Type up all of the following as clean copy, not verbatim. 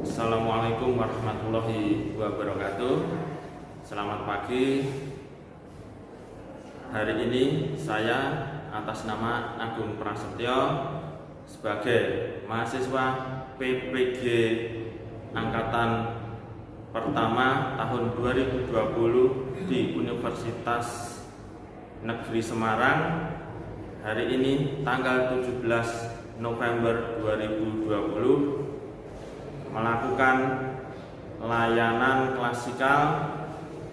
Assalamualaikum warahmatullahi wabarakatuh. Selamat pagi. Hari ini saya atas nama Agung Prasetyo sebagai mahasiswa PPG Angkatan Pertama tahun 2020 di Universitas Negeri Semarang. Hari ini tanggal 17 November 2020 melakukan layanan klasikal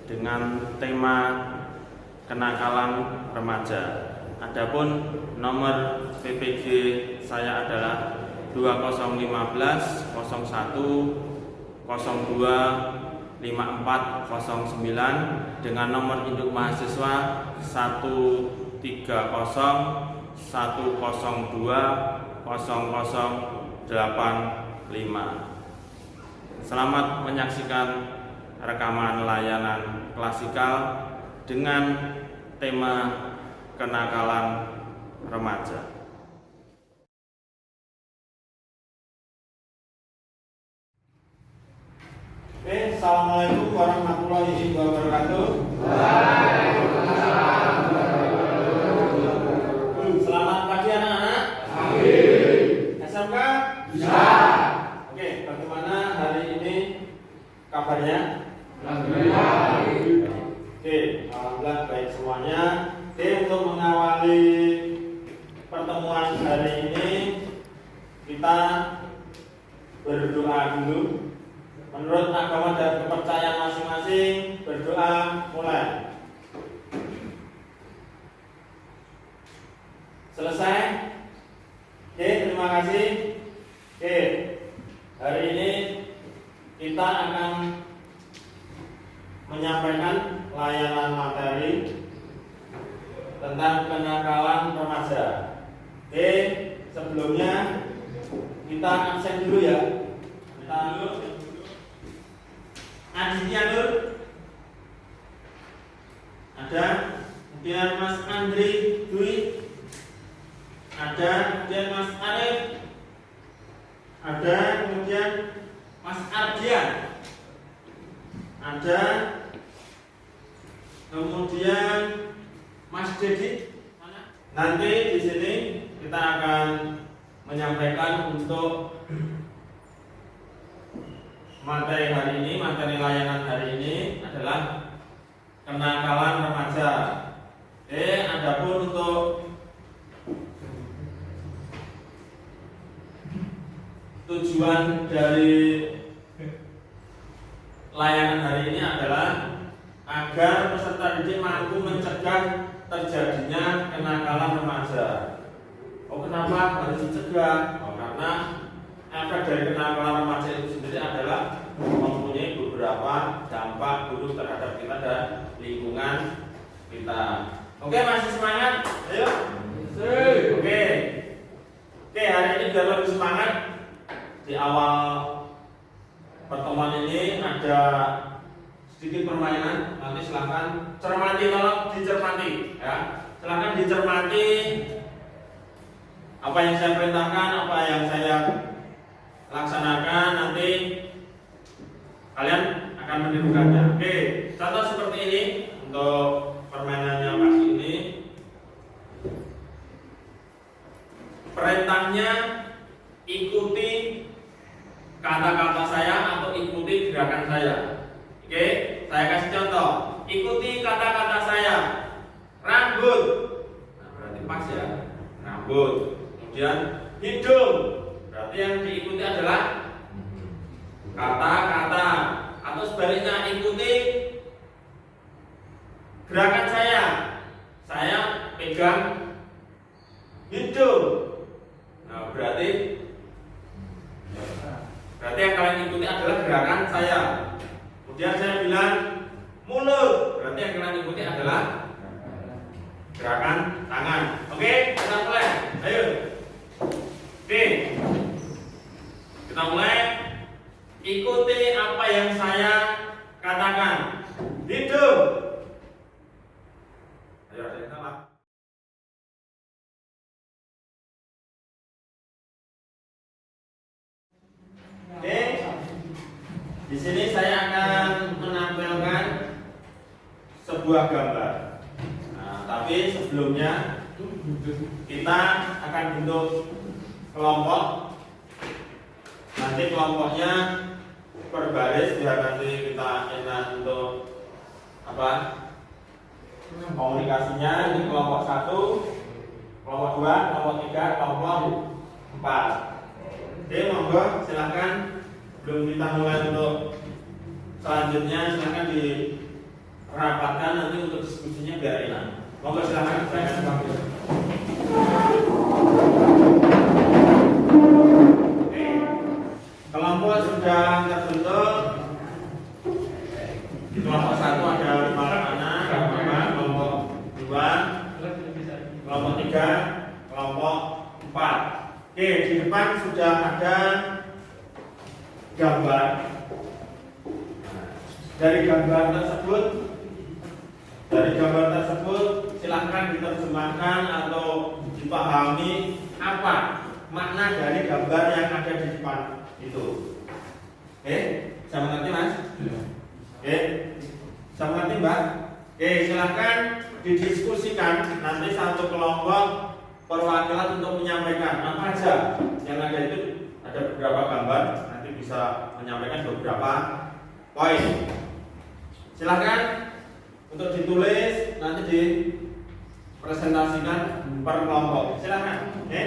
dengan tema kenakalan remaja. Adapun nomor PPG saya adalah 2015 01 02 5409 dengan nomor induk mahasiswa 130 102 0085. Selamat menyaksikan rekaman layanan klasikal dengan tema kenakalan remaja. Oke, assalamualaikum warahmatullahi wabarakatuh. Selamat pagi anak-anak. SMK bisa. Oke, bagaimana hari ini kabarnya? Alhamdulillah. Oke, alhamdulillah baik semuanya. Oke, untuk mengawali pertemuan hari ini kita berdoa dulu. Menurut agama dan kepercayaan masing-masing, berdoa mulai. Selesai? Oke, terima kasih. Oke, hari ini kita akan menyampaikan layanan materi tentang kenakalan remaja. Oke, sebelumnya kita absen dulu ya. Kita dulu. Aditya Nur ada, kemudian Mas Andri Dwi ada, kemudian Mas Arif ada, kemudian Mas Ardian ada, kemudian Mas Dedi. Nanti di sini kita akan menyampaikan untuk materi hari ini, materi layanan hari ini adalah kenakalan remaja. Adapun untuk tujuan dari layanan hari ini adalah agar peserta didik mampu mencegah terjadinya kenakalan remaja. Kenapa harus dicegah? Karena efek dari kenakalan remaja itu sendiri adalah mempunyai beberapa dampak buruk terhadap kita dan lingkungan kita. Oke, masih semangat? Ayo. Oke, hari ini biar lebih semangat, di awal pertemuan ini ada sedikit permainan. Nanti silahkan cermati, tolong dicermati ya. Silahkan dicermati apa yang saya perintahkan, apa yang saya laksanakan, nanti kalian akan menirukannya. Oke, contoh seperti ini untuk permainannya pagi ini. Perintahnya ikuti kata-kata saya atau ikuti gerakan saya. Oke, saya kasih contoh. Ikuti kata-kata saya. Rambut. Nah, berarti pas ya. Rambut. Kemudian hidung. Berarti yang diikuti adalah kata-kata, atau sebaliknya ikuti gerakan saya. Saya pegang hidung. Nah, berarti yang kalian ikuti adalah gerakan saya. Kemudian saya bilang mulut. Berarti yang kalian ikuti adalah gerakan tangan. Oke, kita mulai. Ayo. Oke. Kita mulai. Ikuti apa yang saya katakan. Hidung. Ayo, ada yang salah. Oke. Tapi sebelumnya kita akan bentuk kelompok. Nanti kelompoknya per baris biar nanti kita enak untuk apa? Komunikasinya. Ini kelompok 1, kelompok 2, kelompok 3, kelompok 4. Oke, monggo silahkan. Sebelum kita mulai untuk selanjutnya, silahkan dirapatkan nanti untuk diskusinya biar enak. Monggo silahkan. Oke, kelompok sudah terbentuk. Di kelompok 1 ada 5 anak, kelompok 2, kelompok 3, kelompok 4. Oke, di depan sudah ada gambar. Dari gambar tersebut silahkan diterjemahkan atau dipahami apa makna dari gambar yang ada di depan itu. Oke, bisa mengerti Mas? Oke, bisa mengerti Mbak? Oke, silahkan didiskusikan. Nanti satu kelompok perwakilan untuk menyampaikan apa aja yang ada itu. Ada beberapa gambar, nanti bisa menyampaikan beberapa poin. Silahkan untuk ditulis, nanti dipresentasikan per kelompok. Silahkan. Oke.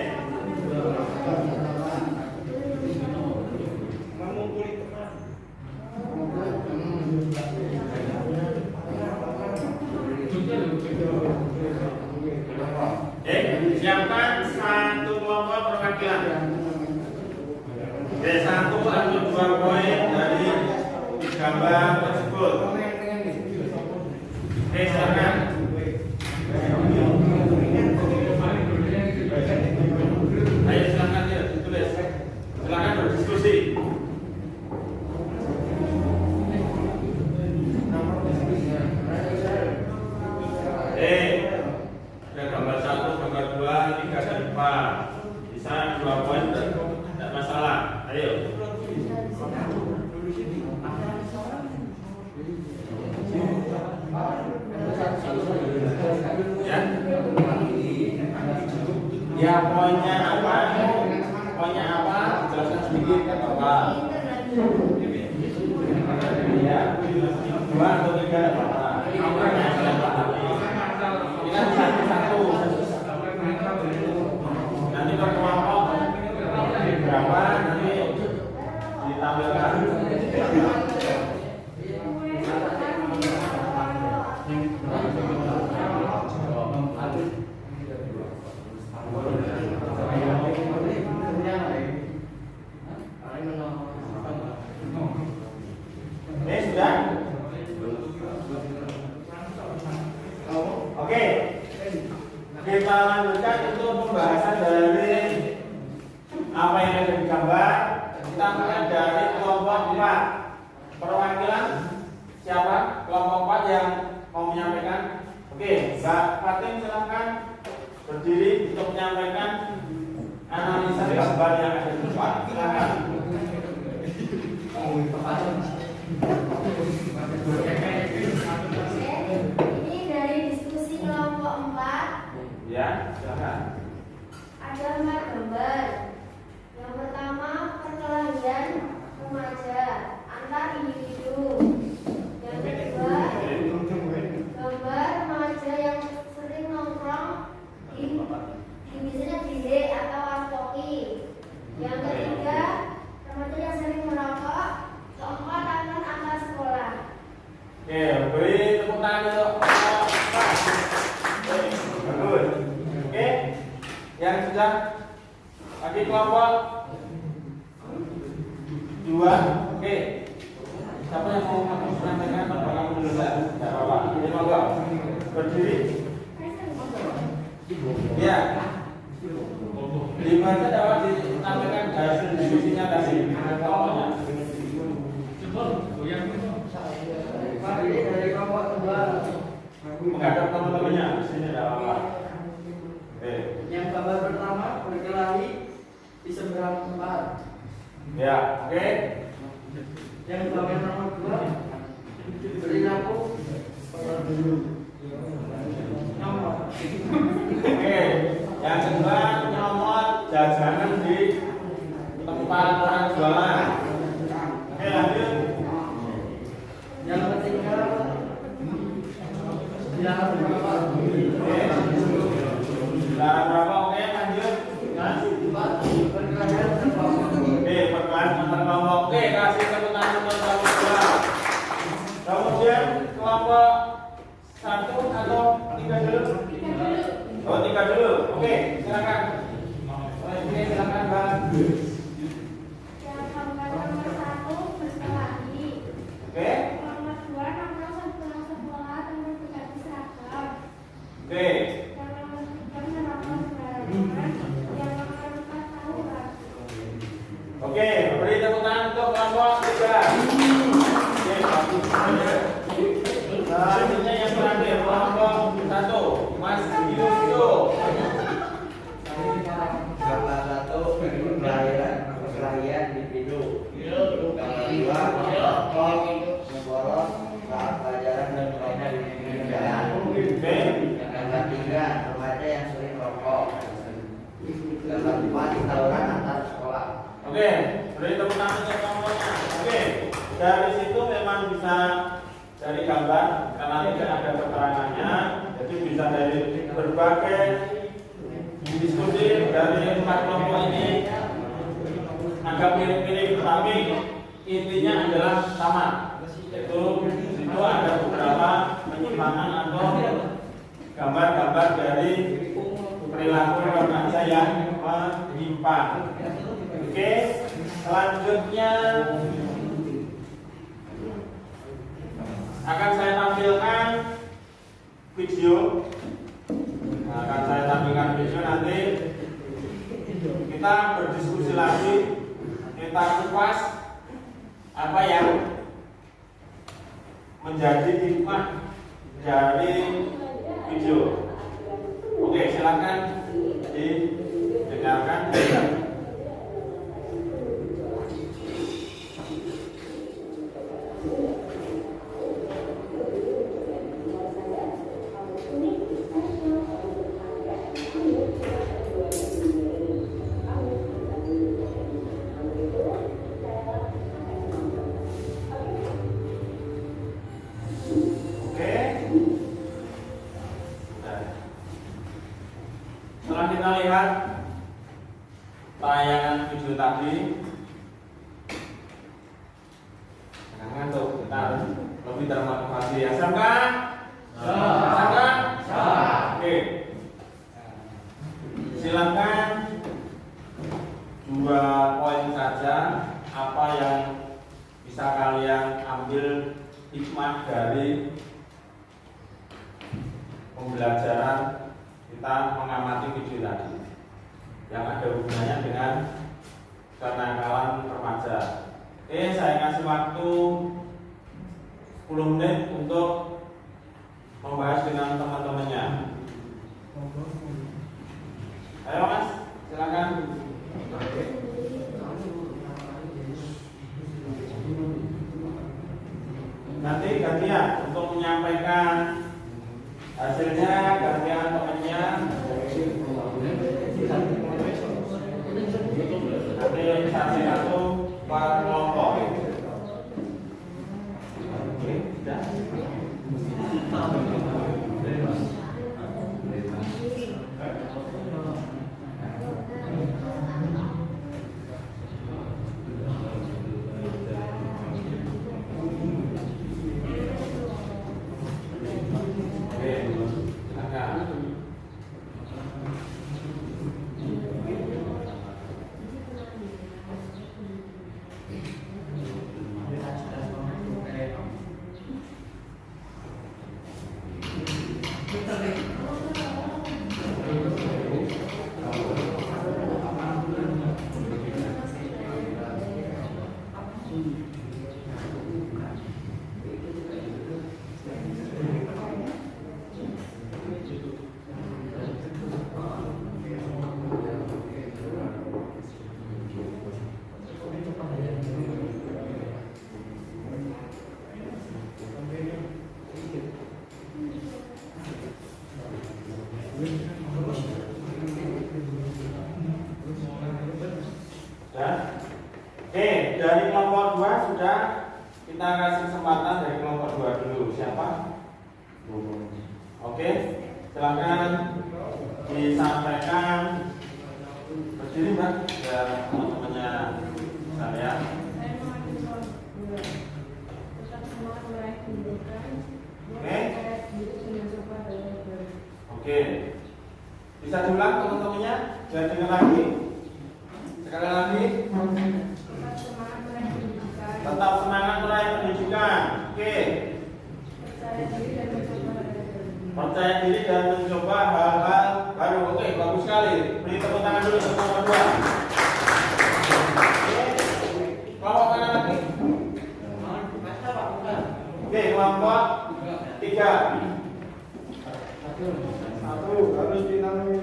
Siapkan satu kelompok perwakilan. Oke, 1 atau 2 poin dari gambar tersebut. Oke, silakan. Ayo silakan ya, ditulis. Silakan berdiskusi. Ada gambar 1, gambar 2, 3, dan 4. Bisa 2 poin, tidak masalah. Ayo. Ya, poinnya apa? Poinnya apa? Jelaskan sedikit kan Bapak. Ya, 2 atau 3 Bapak. Ini kan satu-satu. Nanti per kelompok berapa nanti ditampilkan. Ini sudah? Oke. Kita lanjutkan untuk pembahasan dari apa yang ada di gambar. Kita mulai dari kelompok 4. Perwakilan siapa? Kelompok 4 yang mau menyampaikan. Oke, Mbak Fatim silakan berdiri untuk menyampaikan analisa gambar yang ada di depan. Silakan. Ini dari diskusi kelompok 4. Ya, silakan. Ada 4 gambar. Yang pertama, perkelahian remaja antar individu. Yang kedua, gambar remaja yang sering nongkrong di misalnya bilik atau warkoki. Yang ketiga, remaja yang sering merokok. Keempat, akan antar sekolah. Oke, beri tepuk tangan untuk Pak. Bagus. Oke, yang sudah bagi kelompok 2. Oke, siapa yang mau menyampaikan? Bapak kamu dulu ya. Tidak apa-apa. Ini monggo. Berdiri. Ya. Di mana dapat ditampilkan hasil diskusinya tadi? Kelompoknya. Dari kelompok 2 Menghadap teman-temannya. Di sini tidak apa-apa. Oke. yang gambar pertama berkelahi di seberang tempat. Ya, oke. Yang gambar nomor 2 perilaku nomor. Oke, yang kedua nyomot jajanan di tempat orang jualan. Oke, lanjut. Yang ketiga, yang berapa? Dilarang berapa? Oke, lanjut. Mas. Perkelahian terkelompok. Oke, perkelahian antar kelompok. Oke, kasih tepuk tangan untuk kelompok dua. Kemudian kelompok 1 atau 3 dulu? Oh, 3 dulu. Oke, silakan. Oke, silakan, Mbak. Yang kelompok nomor 1 berkelahi. Oke. Kelompok 2 nongkrong sepulang sekolah dengan berganti seragam. Oke. Yang nomor 3 menonton sembarangan. Yang nomor 4 tawuran. Oke, beri tepuk tangan untuk kelompok 3. Oke, bagus semuanya. Selanjutnya yang terakhir kelompok 1. Mas Yusuf. Gambar 1 perkelahian individu. Gambar 2 kelompok membolos saat pelajaran dan kelompok di jalan. Oke. Gambar 3 remaja yang sering merokok. Gambar 4 tawuran antar sekolah. Oke, beri tepuk tangan untuk kelompoknya. Oke, dari situ memang bisa dari gambar karena tidak ada keterangannya, jadi bisa dari berbagai diskusi dari 4 kelompok ini agak mirip-mirip, tapi intinya adalah sama. Yaitu itu ada beberapa penyimpangan atau gambar-gambar dari perilaku remaja yang menyimpang. Oke, selanjutnya akan saya tampilkan video. Akan saya tampilkan video nanti kita berdiskusi lagi, kita kupas apa yang menjadi hikmah dari video. Oke, silakan didengarkan. Setelah kita lihat tayangan video tadi, jangan ngantuk, kita harus lebih termotivasi ya. Siap kan? Siap kan? Oke. Silakan 2 poin saja apa yang bisa kalian ambil hikmah dari pembelajaran kita mengamati video tadi yang ada hubungannya dengan kenakalan remaja. Oke, saya kasih waktu 10 menit untuk membahas dengan teman-temannya. Ayo Mas, silakan. Nanti gantian untuk menyampaikan hasilnya, gantian temannya. Nanti satu per kelompok. Oke, sudah. ada, kita kasih kesempatan dari kelompok 2 dulu. Siapa? Oke, silakan disampaikan. Berdiri Mbak, biar teman-temannya bisa lihat. Saya mengambil soal 2. Tetap semangat meraih pendidikan. Oke. Saya diri dengan coba belajar. Oke, bisa diulang teman-temannya, biar dengar lagi. Sekali lagi, Tetap semangat meraih pendidikan. tetap semangat meraih pendidikan. Oke, Percaya diri dan mencoba belajar. percaya diri dan mencoba hal-hal baru. Oke, bagus sekali. Beri tepuk tangan dulu untuk nomor 2. Kelompok mana lagi? Oke, kelompok 3. Satu, harus ditanami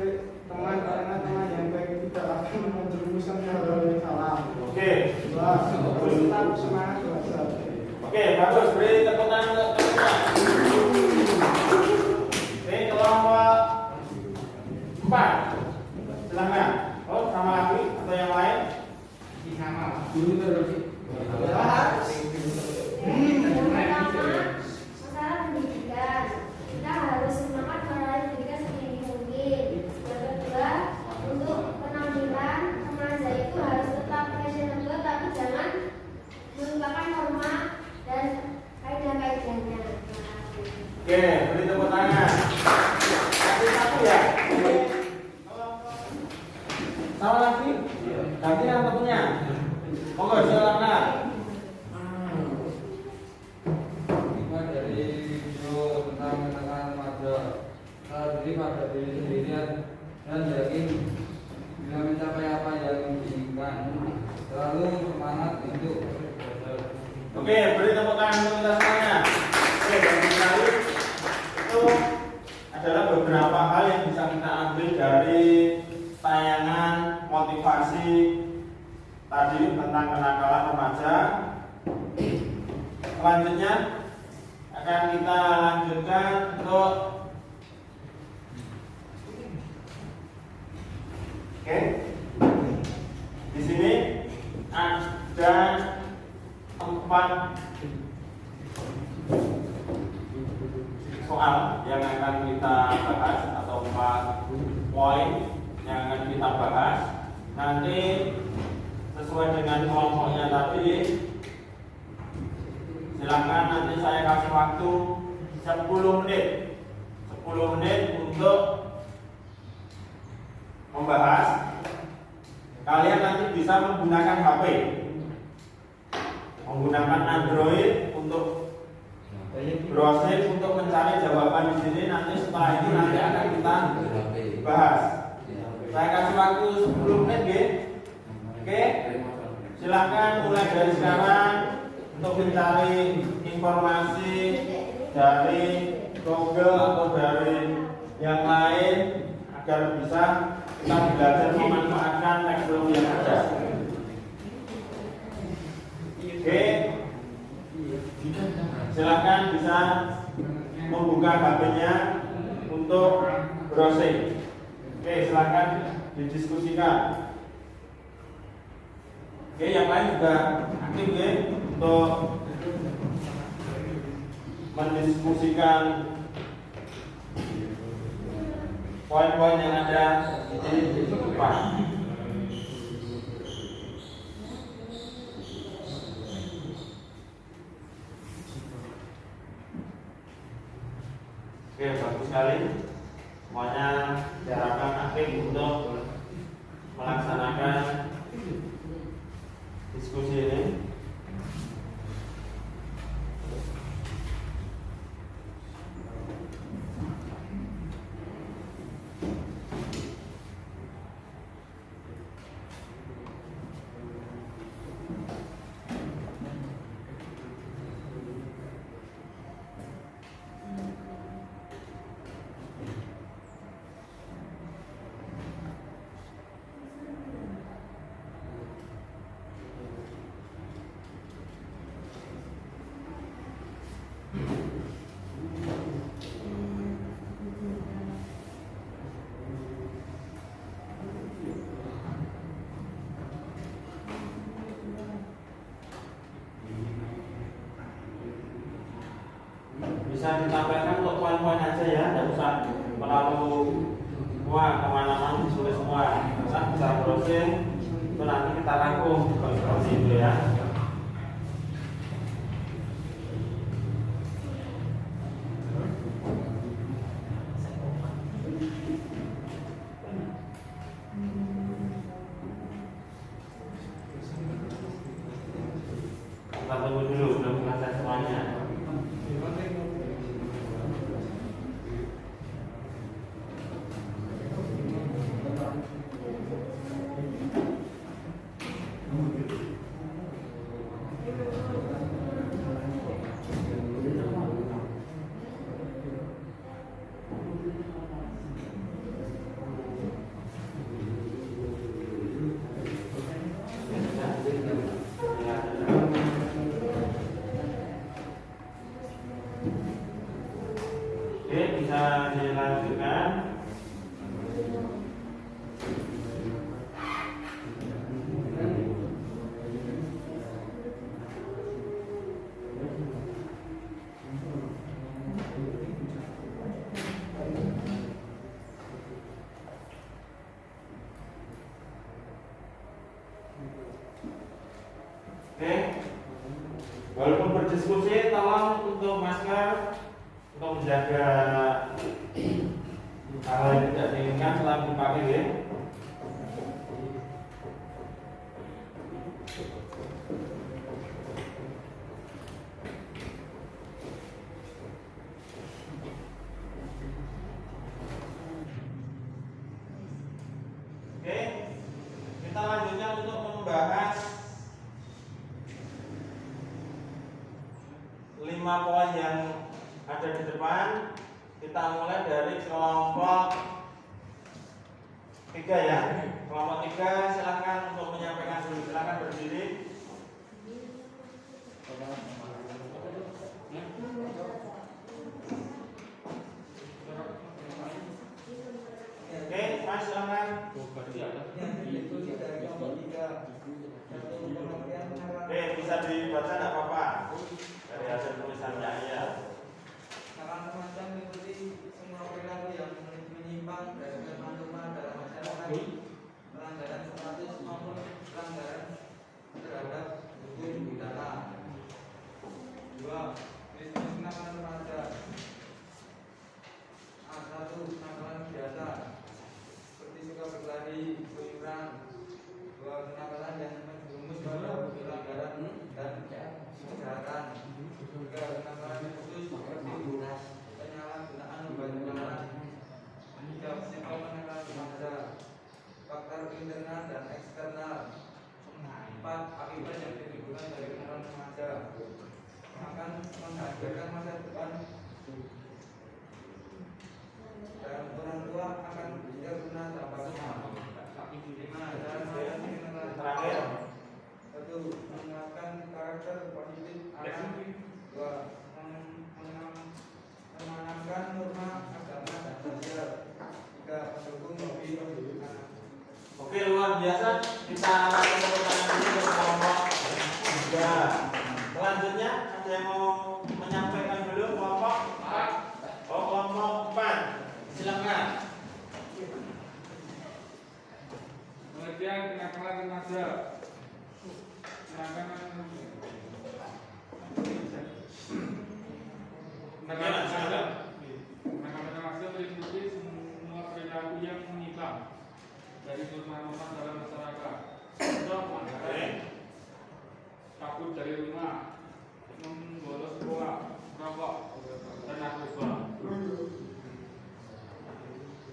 teman karena teman yang baik tidak akan menjerumuskan ke hal yang salah. Oke, Dua, harus tetap semangat belajar. oke, bagus. Beri tepuk tangan untuk teman-teman. Oke, kelompok 4. Silakan. Oh, sama lagi atau yang lain? Yang pertama, masalah pendidikan. Kita harus semangat meraih pendidikan setinggi mungkin. Yang kedua, untuk penampilan remaja itu harus tetap fashionable, tapi jangan melupakan norma dan kaidah-kaidahnya. Oke, beri tepuk tangan. Kasih satu ya. Oke. Sama lagi? Ganti yang temennya. Monggo silakan. Hikmah dari video tentang kenakalan remaja. Salah diri pada diri sendiri dan yakin bila mencapai apa yang diinginkan. Selalu semangat untuk belajar. Oke, beri tepuk tangan untuk kita semuanya. Oke, bagus sekali. Itu adalah beberapa hal yang bisa kita ambil dari tayangan motivasi tadi tentang kenakalan remaja. Selanjutnya akan kita lanjutkan untuk oke. Di sini ada 4 soal yang akan kita bahas atau 4 poin yang akan kita bahas. Nanti sesuai dengan kelompoknya tadi, silakan nanti saya kasih waktu 10 menit. 10 menit untuk membahas. Kalian nanti bisa menggunakan HP, menggunakan Android untuk browsing untuk mencari jawaban di sini. Nanti setelah itu nanti akan kita bahas. Saya kasih waktu 10 menit, ya. Oke. Silakan mulai dari sekarang untuk mencari informasi dari Google atau dari yang lain agar bisa kita belajar memanfaatkan teknologi yang ada. Oke. Silakan bisa membuka HP-nya untuk browsing. Oke, silakan didiskusikan. Oke, yang lain juga aktif ya untuk mendiskusikan poin-poin yang ada di depan. Oke, bagus sekali. Semuanya diharapkan aktif untuk melaksanakan diskusi ini. bisa ditampilkan untuk poin-poin aja ya, tidak usah terlalu kemana-mana ditulis semua. Bisa browsing, itu nanti kita rangkum seperti itu ya. Kita tunggu dulu, belum selesai semuanya. Oke, bisa dilanjutkan. Oke, walaupun berdiskusi, tolong untuk masker, untuk menjaga hal yang tidak diinginkan selalu dipakai ya. Oke, kita lanjutkan untuk membahas 5 poin yang ada di depan. Kita mulai dari kelompok 3 ya. Kelompok 3 silakan untuk menyampaikan dulu. Silakan berdiri. Oke, Mas silakan. Oke, bisa dibaca tidak apa-apa dari hasil tulisannya ya. Nakal remaja meliputi semua perilaku yang menyimpang dari norma dalam masyarakat, pelanggaran status maupun pelanggaran terhadap hukum pidana. 2. Jenis kenakalan remaja. A1. Kenakalan biasa seperti suka berlari, keluyuran. 2. Kenakalan yang menjerumus pada pelanggaran dan kejahatan. 3. Kenakalan khusus seperti penyalahgunaan kewenangan. 3. Psikol kenakalan remaja, faktor internal dan eksternal. 4. Akibat yang ditimbulkan dari kenakalan remaja akan menghadirkan masa depan dan orang tua akan terkena dampaknya. 5. Cara mengatasi kenakalan remaja. 1. Mengenalkan karakter positif anak. 2. Menanamkan norma agama dan sosial. 3. Mendukung hobi anak. Oke, luar biasa. Kita langsung tepuk tangan dulu untuk kelompok 3. Selanjutnya ada yang mau menyampaikan dulu kelompok 4. Oh, kelompok 4. Silakan. Pengertian kenakalan remaja. Kenakalan remaja meliputi semua perilaku yang menyimpang dari norma-norma dalam masyarakat. Contoh pelanggaran kabur dari rumah, membolos sekolah, merokok, dan narkoba.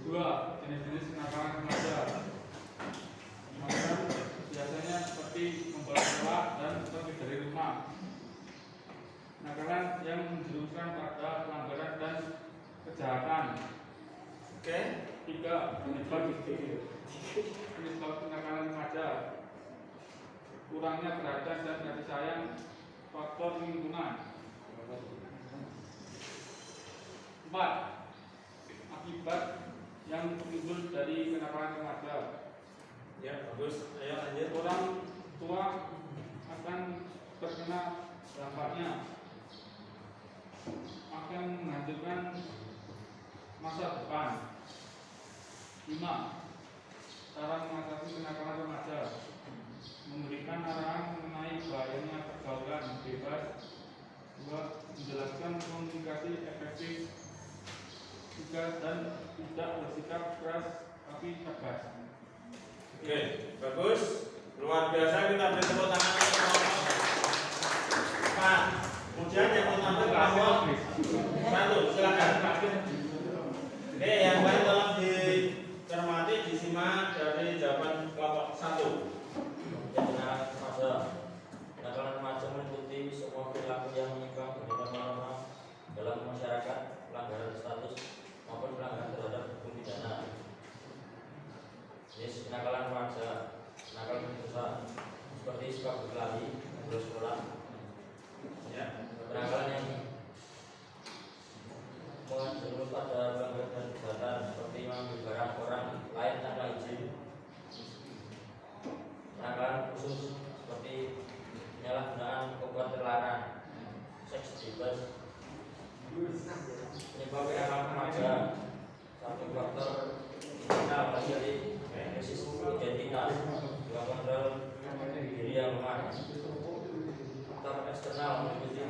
2. Jenis-jenis kenakalan remaja. Kenakalan biasanya seperti membolos sekolah dan pergi dari rumah. Kenakalan yang menjerumuskan pada pelanggaran dan kejahatan. Oke. 3. Penyebab kenakalan remaja. Kurangnya perhatian dan kasih sayang, faktor lingkungan. 4. Akibat yang timbul dari kenakalan remaja. Ya, bagus. Ayo lanjut. Orang tua akan terkena dampaknya. akan menghancurkan masa depan. 5. Cara mengatasi kenakalan remaja: memberikan arahan mengenai bahayanya pergaulan bebas. 2. Menjelaskan komunikasi efektif. 3. Dan tidak bersikap keras tapi tegas. Oke, bagus. Luar biasa, kita beri tepuk tangan untuk kelompok. Pak, kemudian yang mau tampil kelompok 1, silakan. Oke, yang lain tolong dicermati, disimak dari jawaban kelompok 1. Kenakalan remaja. Kenakalan remaja meliputi semua perilaku yang menyimpang dari norma-norma dalam masyarakat, pelanggaran status maupun pelanggaran terhadap hukum pidana. Jenis kenakalan remaja: kenakalan berdosa seperti suka berkelahi, bolos sekolah. Ya. Kenakalan yang menjerumus pada pelanggaran dan kejahatan seperti mengambil barang orang lain tanpa izin. Kenakalan khusus seperti penyalahgunaan obat terlarang, seks bebas. Penyebab kenakalan remaja: 1. Faktor internal dari krisis identitas. 2. Kontrol diri yang lemah. Faktor eksternal meliputi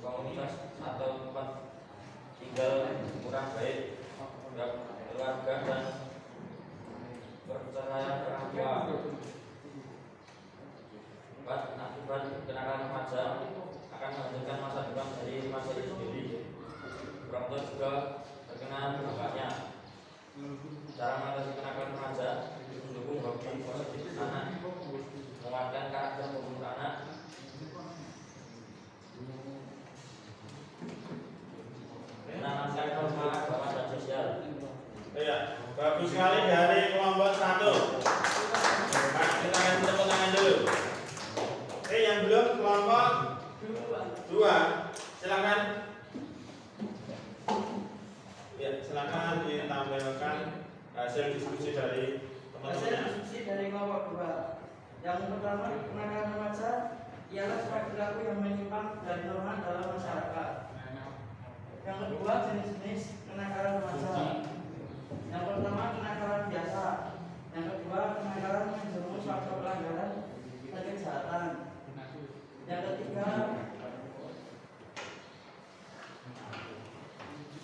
komunitas atau tempat tinggal kurang baik, keluarga dan perceraian orang tua. 4. Akibat kenakalan remaja akan menghancurkan masa depan dari remaja itu sendiri. Orang tua juga terkena dampaknya. Cara mengatasi kenakalan remaja: mendukung hobi positif anak, menguatkan karakter pembentuk anak, menanamkan norma agama dan sosial. Iya, bagus sekali dari kelompok 1. Nah, kita kasih tepuk tangan dulu. Oke, yang belum kelompok 2, silakan. Ya, silakan ditampilkan hasil diskusi dari Hasil teman-temannya. diskusi dari kelompok 2. Yang pertama, kenakalan remaja ialah sebuah perilaku yang menyimpang dari norma dalam masyarakat. Yang kedua, jenis-jenis kenakalan remaja. Yang pertama, kenakalan biasa. Yang kedua, kenakalan menjerumus pada pelanggaran dan kejahatan. Yang ketiga,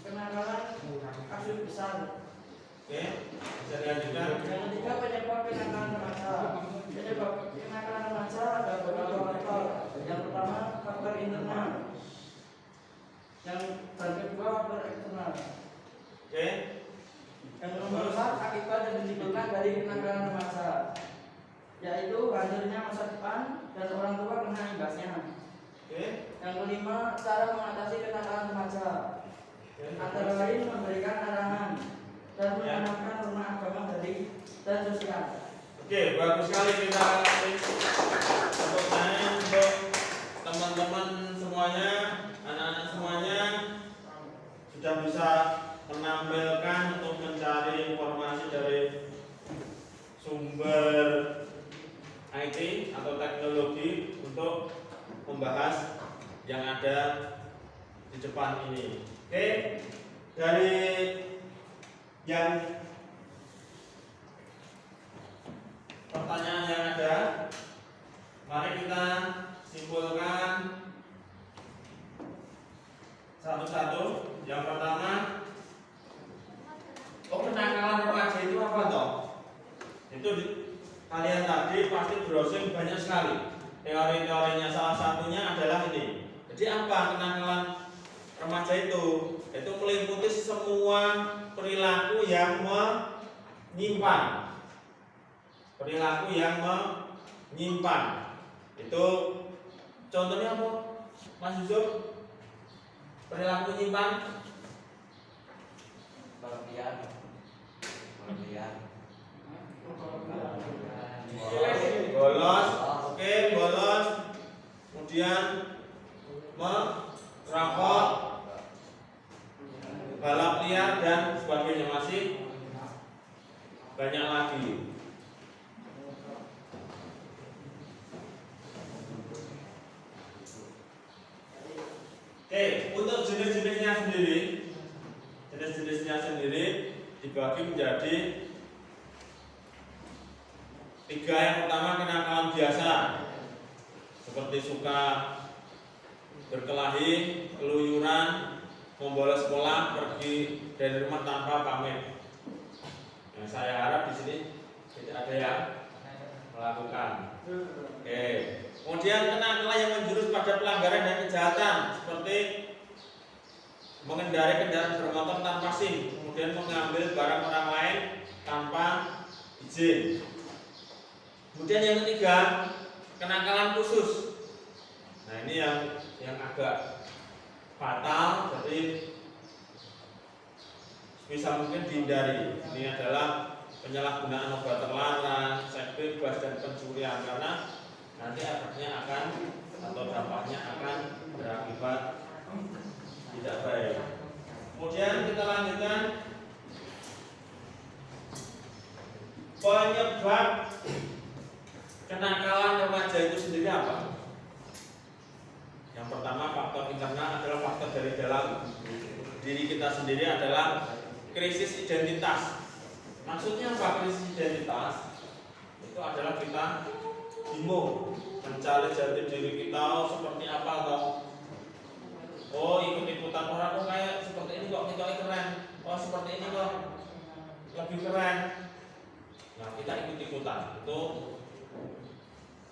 kenakalan kasus besar. Oke, bisa dilanjutkan. Yang ketiga, penyebab kenakalan remaja. Penyebab kenakalan remaja ada beberapa faktor. Yang pertama, faktor internal. Yang kedua, faktor eksternal. Oke, Yang nomor 4, akibat yang ditimbulkan dari kenakalan remaja, yaitu hancurnya masa depan dan orang tua kena imbasnya. oke, Yang kelima, cara mengatasi kenakalan remaja, antara lain memberikan arahan dan menanamkan norma agama dan sosial. oke, bagus sekali. Kita kasih tepuk tangan untuk teman-teman semuanya, anak-anak semuanya sudah bisa menampilkan untuk mencari informasi dari sumber IT atau teknologi untuk membahas yang ada di depan ini. Oke, dari yang pertanyaan yang ada, mari kita simpulkan satu-satu. Yang pertama, kenakalan remaja itu apa toh? Itu kalian tadi pasti browsing banyak sekali. Teori-teorinya salah satunya adalah ini. Jadi apa kenakalan remaja itu? Itu meliputi semua perilaku yang menyimpang. Perilaku yang menyimpang. Itu contohnya apa? Mas Yusuf? Perilaku menyimpang? Bolos, oke, bolos. Kemudian merokok, balap liar dan sebagainya, masih banyak lagi. Oke, untuk jenis-jenisnya sendiri dibagi menjadi 3. Yang pertama kenakalan biasa, seperti suka berkelahi, keluyuran, membolos sekolah, pergi dari rumah tanpa pamit. Yang saya harap di sini tidak ada yang melakukan. Oke. Kemudian kenakalan yang menjurus pada pelanggaran dan kejahatan, seperti mengendarai kendaraan bermotor tanpa SIM, kemudian mengambil barang orang lain tanpa izin. Kemudian yang ketiga, kenakalan khusus. Nah, ini yang agak fatal, jadi bisa mungkin dihindari. Ini adalah penyalahgunaan obat terlarang, seks bebas, dan pencurian, karena nanti efeknya akan atau dampaknya akan berakibat tidak baik. Kemudian kita lanjutkan penyebab kenakalan remaja itu sendiri apa? Yang pertama, faktor internal adalah faktor dari dalam diri kita sendiri, adalah krisis identitas. Maksudnya apa krisis identitas? Itu adalah kita bingung mencari jati diri kita, seperti apa toh. Oh, ikut-ikutan orang kok kayak seperti ini kok, kita keren. Oh, seperti ini kok lebih keren. Nah, kita ikut-ikutan. Itu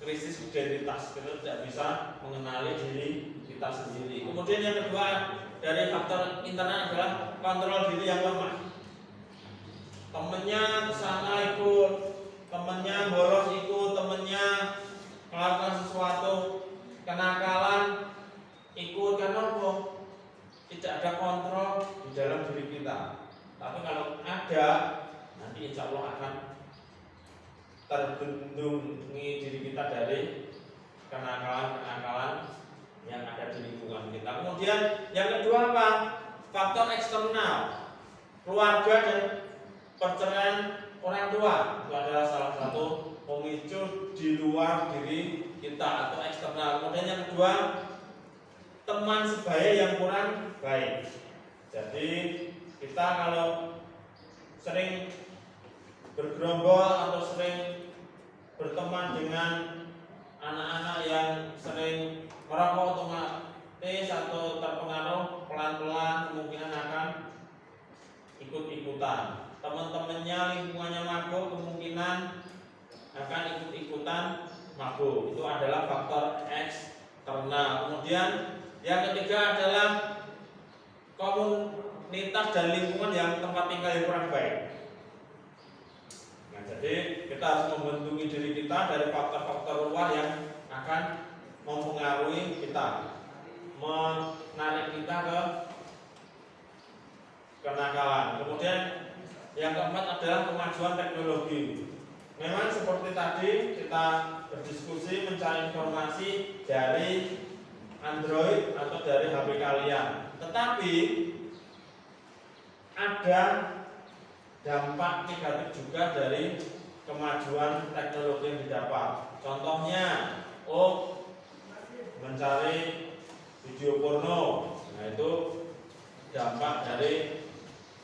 krisis identitas. Kita tidak bisa mengenali diri kita sendiri. Kemudian yang kedua dari faktor internal adalah kontrol diri yang lemah. Temennya kesana ikut, temennya bolos ikut, temennya melakukan sesuatu kenakalan ikut, karena apa? Tidak ada kontrol di dalam diri kita. Tapi kalau ada, nanti insya Allah akan terbendungi diri kita dari kenakalan-kenakalan yang ada di lingkungan kita. Kemudian yang kedua apa? Faktor eksternal, keluarga dan perceraian orang tua. Itu adalah salah satu pemicu di luar diri kita atau eksternal. Kemudian yang kedua, teman sebaya yang kurang baik. Jadi kita kalau sering bergerombol atau sering berteman dengan anak-anak yang sering merokok otomatis atau terpengaruh, pelan-pelan kemungkinan akan ikut-ikutan. Teman-temannya, lingkungannya mabuk, kemungkinan akan ikut-ikutan mabuk. Itu adalah faktor eksternal. Kemudian yang ketiga adalah komunitas dan lingkungan yang tempat tinggal yang kurang baik. Nah, jadi kita harus membentengi diri kita dari faktor-faktor luar yang akan mempengaruhi kita, menarik kita ke kenakalan. Kemudian yang keempat adalah kemajuan teknologi. Memang seperti tadi kita berdiskusi mencari informasi dari Android atau dari HP kalian. Tetapi ada dampak negatif juga dari kemajuan teknologi yang didapat. Contohnya, mencari video porno. Nah, itu dampak dari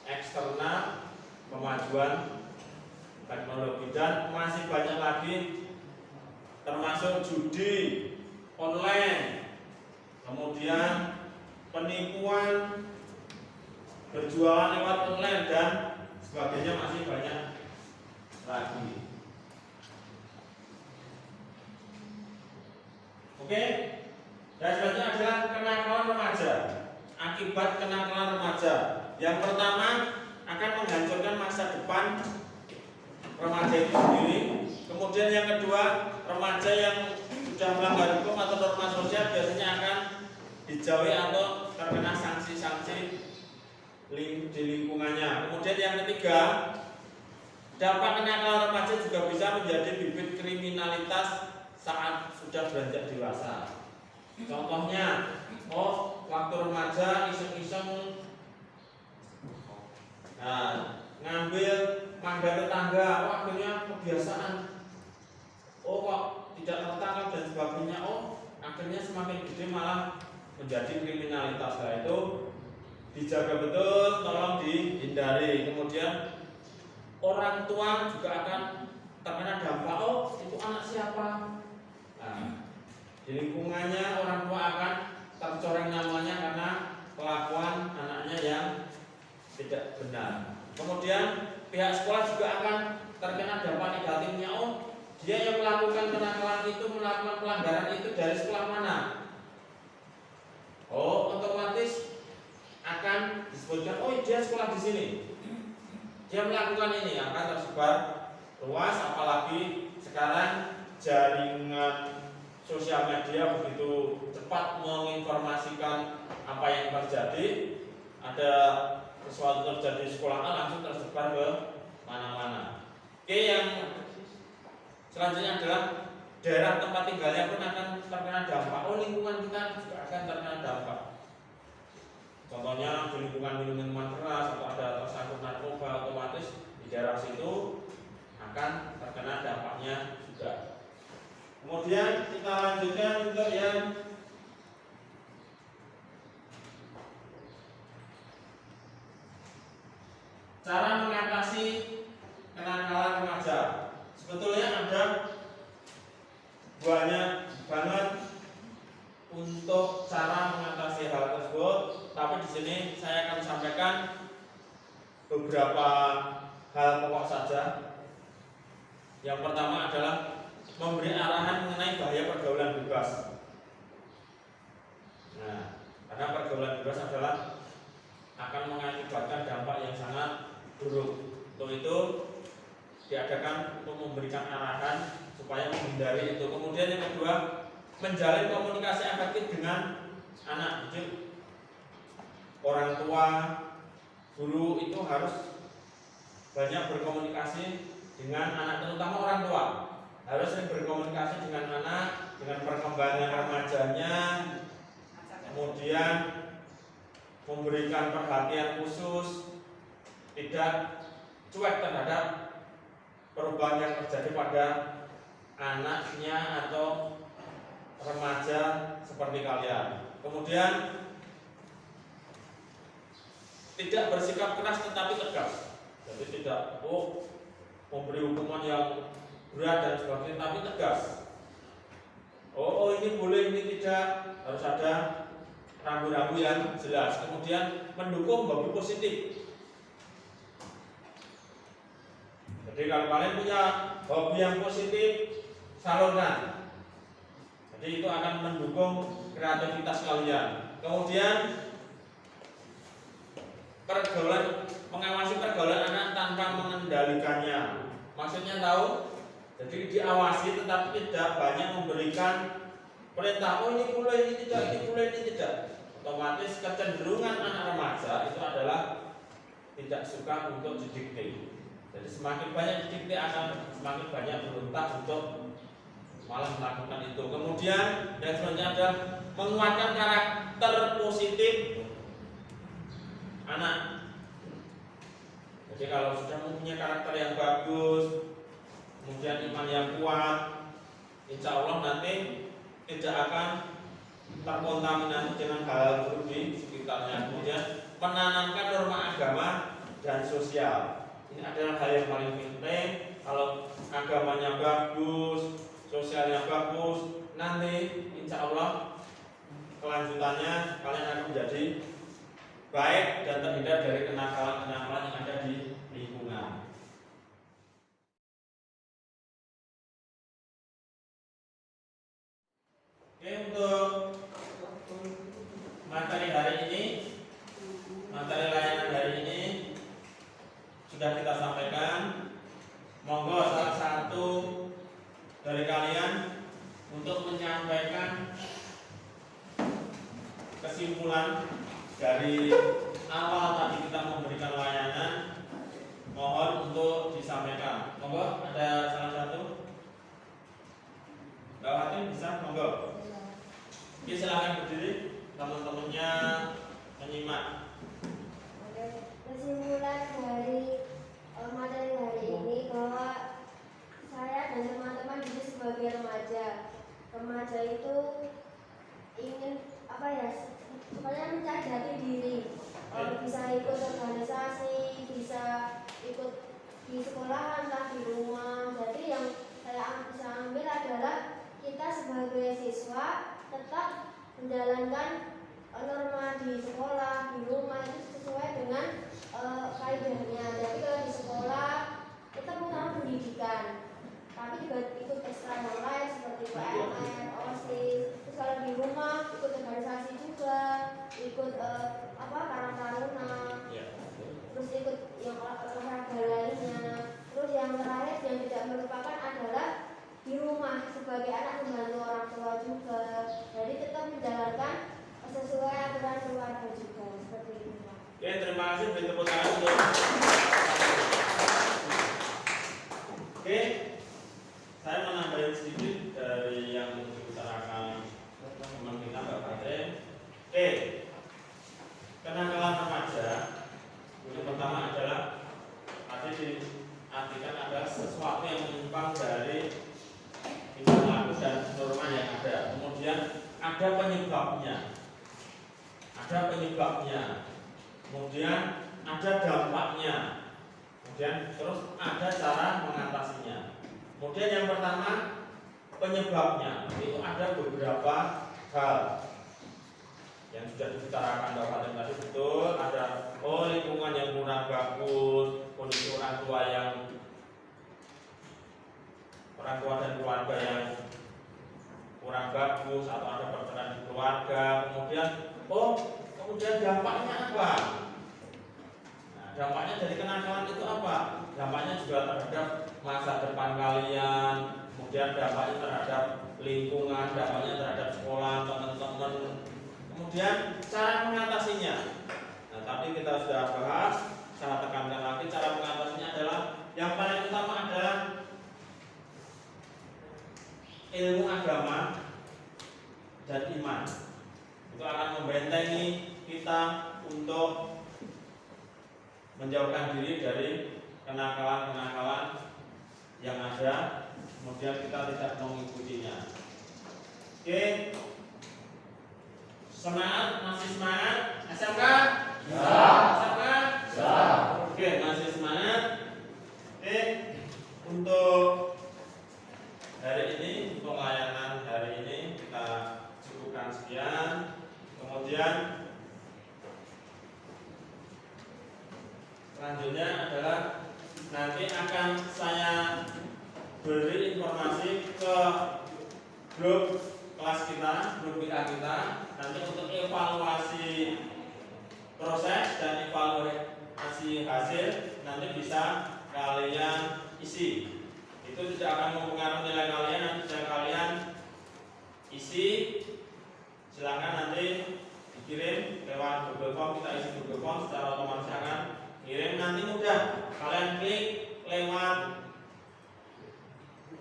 eksternal kemajuan teknologi. Dan masih banyak lagi, termasuk judi online, kemudian penipuan, berjualan lewat online, dan sebagainya, masih banyak lagi. Oke, dan selanjutnya adalah kenakalan remaja. Akibat kenakalan remaja, yang pertama akan menghancurkan masa depan remaja itu sendiri. Kemudian yang kedua, remaja yang sudah melanggar hukum atau norma sosial biasanya akan dijauhi atau terkena sanksi-sanksi di lingkungannya. Kemudian yang ketiga, dampak kenakalan remaja juga bisa menjadi bibit kriminalitas saat sudah beranjak dewasa. Contohnya, waktu remaja iseng-iseng ngambil mangga tetangga, akhirnya kebiasaan. Kok tidak tertangkap dan sebagainya. Akhirnya semakin gede malah menjadi kriminalitas. Nah, itu dijaga betul, tolong dihindari. Kemudian orang tua juga akan terkena dampak. Oh, itu anak siapa? Nah, di lingkungannya orang tua akan tercoreng namanya karena kelakuan anaknya yang tidak benar. Kemudian pihak sekolah juga akan terkena dampak negatifnya. Oh, dia yang melakukan kenakalan itu, melakukan pelanggaran itu dari sekolah mana? Oh, otomatis akan disebutkan, oh dia sekolah di sini, dia melakukan ini, akan tersebar luas. Apalagi sekarang jaringan sosial media begitu cepat menginformasikan apa yang terjadi. Ada sesuatu terjadi di sekolah A langsung tersebar ke mana-mana. Oke, yang selanjutnya adalah daerah tempat tinggalnya pun akan terkena dampak. Oh, lingkungan kita juga akan terkena dampak. Contohnya di lingkungan minuman keras atau ada tersangkut narkoba, otomatis di daerah situ akan terkena dampaknya juga. Kemudian kita lanjutkan untuk yang cara mengatasi kenakalan remaja. Sebetulnya ada banyak banget untuk cara mengatasi hal tersebut, tapi di sini saya akan sampaikan beberapa hal pokok saja. Yang pertama adalah memberi arahan mengenai bahaya pergaulan bebas. Nah, karena pergaulan bebas adalah akan mengakibatkan dampak yang sangat buruk. Untuk itu diadakan untuk memberikan arahan supaya menghindari itu. Kemudian yang kedua, menjalin komunikasi efektif dengan anak. Jadi orang tua, guru itu harus banyak berkomunikasi dengan anak, terutama orang tua. Harus sering berkomunikasi dengan anak, dengan perkembangan remajanya. Kemudian memberikan perhatian khusus, tidak cuek terhadap perubahan yang terjadi pada anaknya atau remaja seperti kalian. Kemudian tidak bersikap keras tetapi tegas. Jadi tidak memberi hukuman yang berat dan sebagainya, tapi tegas. Oh ini boleh, ini tidak, harus ada rambu-rambu yang jelas. Kemudian mendukung hobi positif. Jadi kalau kalian punya hobi yang positif, salurkan. Jadi itu akan mendukung kreativitas kalian. Kemudian mengawasi pergaulan anak tanpa mengendalikannya. Maksudnya tahu? Jadi diawasi tetapi tidak banyak memberikan perintah. Oh ini boleh, ini tidak, ini boleh, ini tidak. Otomatis kecenderungan anak remaja itu adalah tidak suka untuk didikte. Jadi semakin banyak didikte akan semakin banyak berontak untuk malah melakukan itu. Kemudian yang selanjutnya adalah menguatkan karakter positif anak. Jadi kalau sudah mempunyai karakter yang bagus, kemudian iman yang kuat, insya Allah nanti tidak akan terkontaminasi dengan hal buruk di sekitarnya. Kemudian menanamkan norma agama dan sosial. Ini adalah hal yang paling penting. Kalau agamanya bagus, sosialnya bagus, nanti insya Allah kelanjutannya kalian akan menjadi baik dan terhindar dari kenakalan-kenakalan yang ada di lingkungan. Oke, untuk materi hari ini, materi layanan hari ini sudah kita sampaikan. Monggo salah satu dari kalian untuk menyampaikan kesimpulan dari awal tadi kita memberikan layanan, mohon untuk disampaikan. Monggo, ada salah satu? Mbak Fatin bisa? Monggo. Oke, silakan berdiri, teman-temannya menyimak. Kesimpulan dari materi hari ini bahwa saya dan teman-teman ini sebagai remaja itu ingin apa ya, supaya mencari jati diri. Bisa ikut organisasi, bisa ikut di sekolahan, entah di rumah. Jadi yang saya bisa ambil adalah kita sebagai siswa tetap menjalankan norma di sekolah, di rumah itu sesuai dengan kaidahnya. Jadi kalau di sekolah tetap utama pendidikan, tapi juga ikut ekstra yang lain seperti PMR, OSIS. Terus kalau di rumah ikut organisasi juga, ikut karang taruna, terus ikut yang olahraga lainnya. Terus yang terakhir yang tidak melupakan adalah di rumah sebagai anak membantu orang tua juga. Jadi tetap menjalankan sesuai aturan keluarga juga, seperti itu. Oke, terima kasih. Beri tepuk tangan untuk. Oke, saya menambahin sedikit dari yang diutarakan teman kita Mbak Patre. Oke, kenakalan remaja yang pertama adalah tadi diartikan adalah sesuatu yang menyimpang dari tingkah laku dan norma yang ada. Kemudian ada penyebabnya. Kemudian ada dampaknya, kemudian terus ada cara mengatasinya. Kemudian yang pertama penyebabnya, itu ada beberapa hal yang sudah diutarakan Bapak tadi betul. Ada lingkungan yang kurang bagus, kondisi orang tua dan keluarga yang kurang bagus, atau ada perceraian di keluarga. Kemudian dampaknya apa? Nah, dampaknya dari kenakalan itu apa? Dampaknya juga terhadap masa depan kalian, kemudian dampaknya terhadap lingkungan, dampaknya terhadap sekolah, teman-teman, kemudian cara mengatasinya. Nah, tapi kita sudah bahas, saya tekankan lagi, cara mengatasinya adalah yang paling utama adalah ilmu agama dan iman. Itu akan membentengi kita untuk menjauhkan diri dari kenakalan-kenakalan yang ada, kemudian kita tidak mengikutinya. Oke, semangat, masih semangat SMK? Ya. SMK? Ya. Oke, masih semangat. Oke, untuk hari ini, untuk layanan hari ini kita cukupkan sekian. Kemudian selanjutnya adalah nanti akan saya beri informasi ke grup kelas kita, grup WA kita, nanti untuk evaluasi proses dan evaluasi hasil nanti bisa kalian isi. Itu tidak akan mempengaruhi nilai kalian, nanti bisa kalian isi. Silakan nanti dikirim lewat Google Form, kita isi Google Form secara otomatis akan kirim. Nanti mudah, kalian klik lewat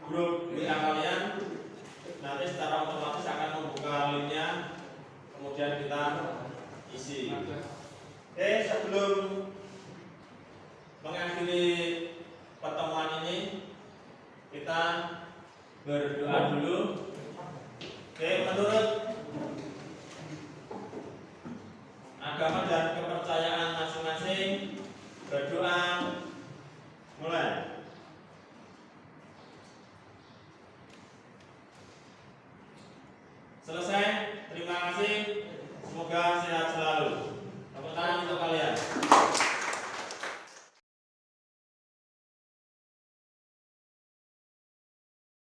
grup WA kalian, nanti secara otomatis akan membuka linknya, kemudian kita isi. Oke, sebelum mengakhiri pertemuan ini, kita berdoa dulu. Oke, menurut agama dan kepercayaan masing-masing, berdoa mulai. Selesai.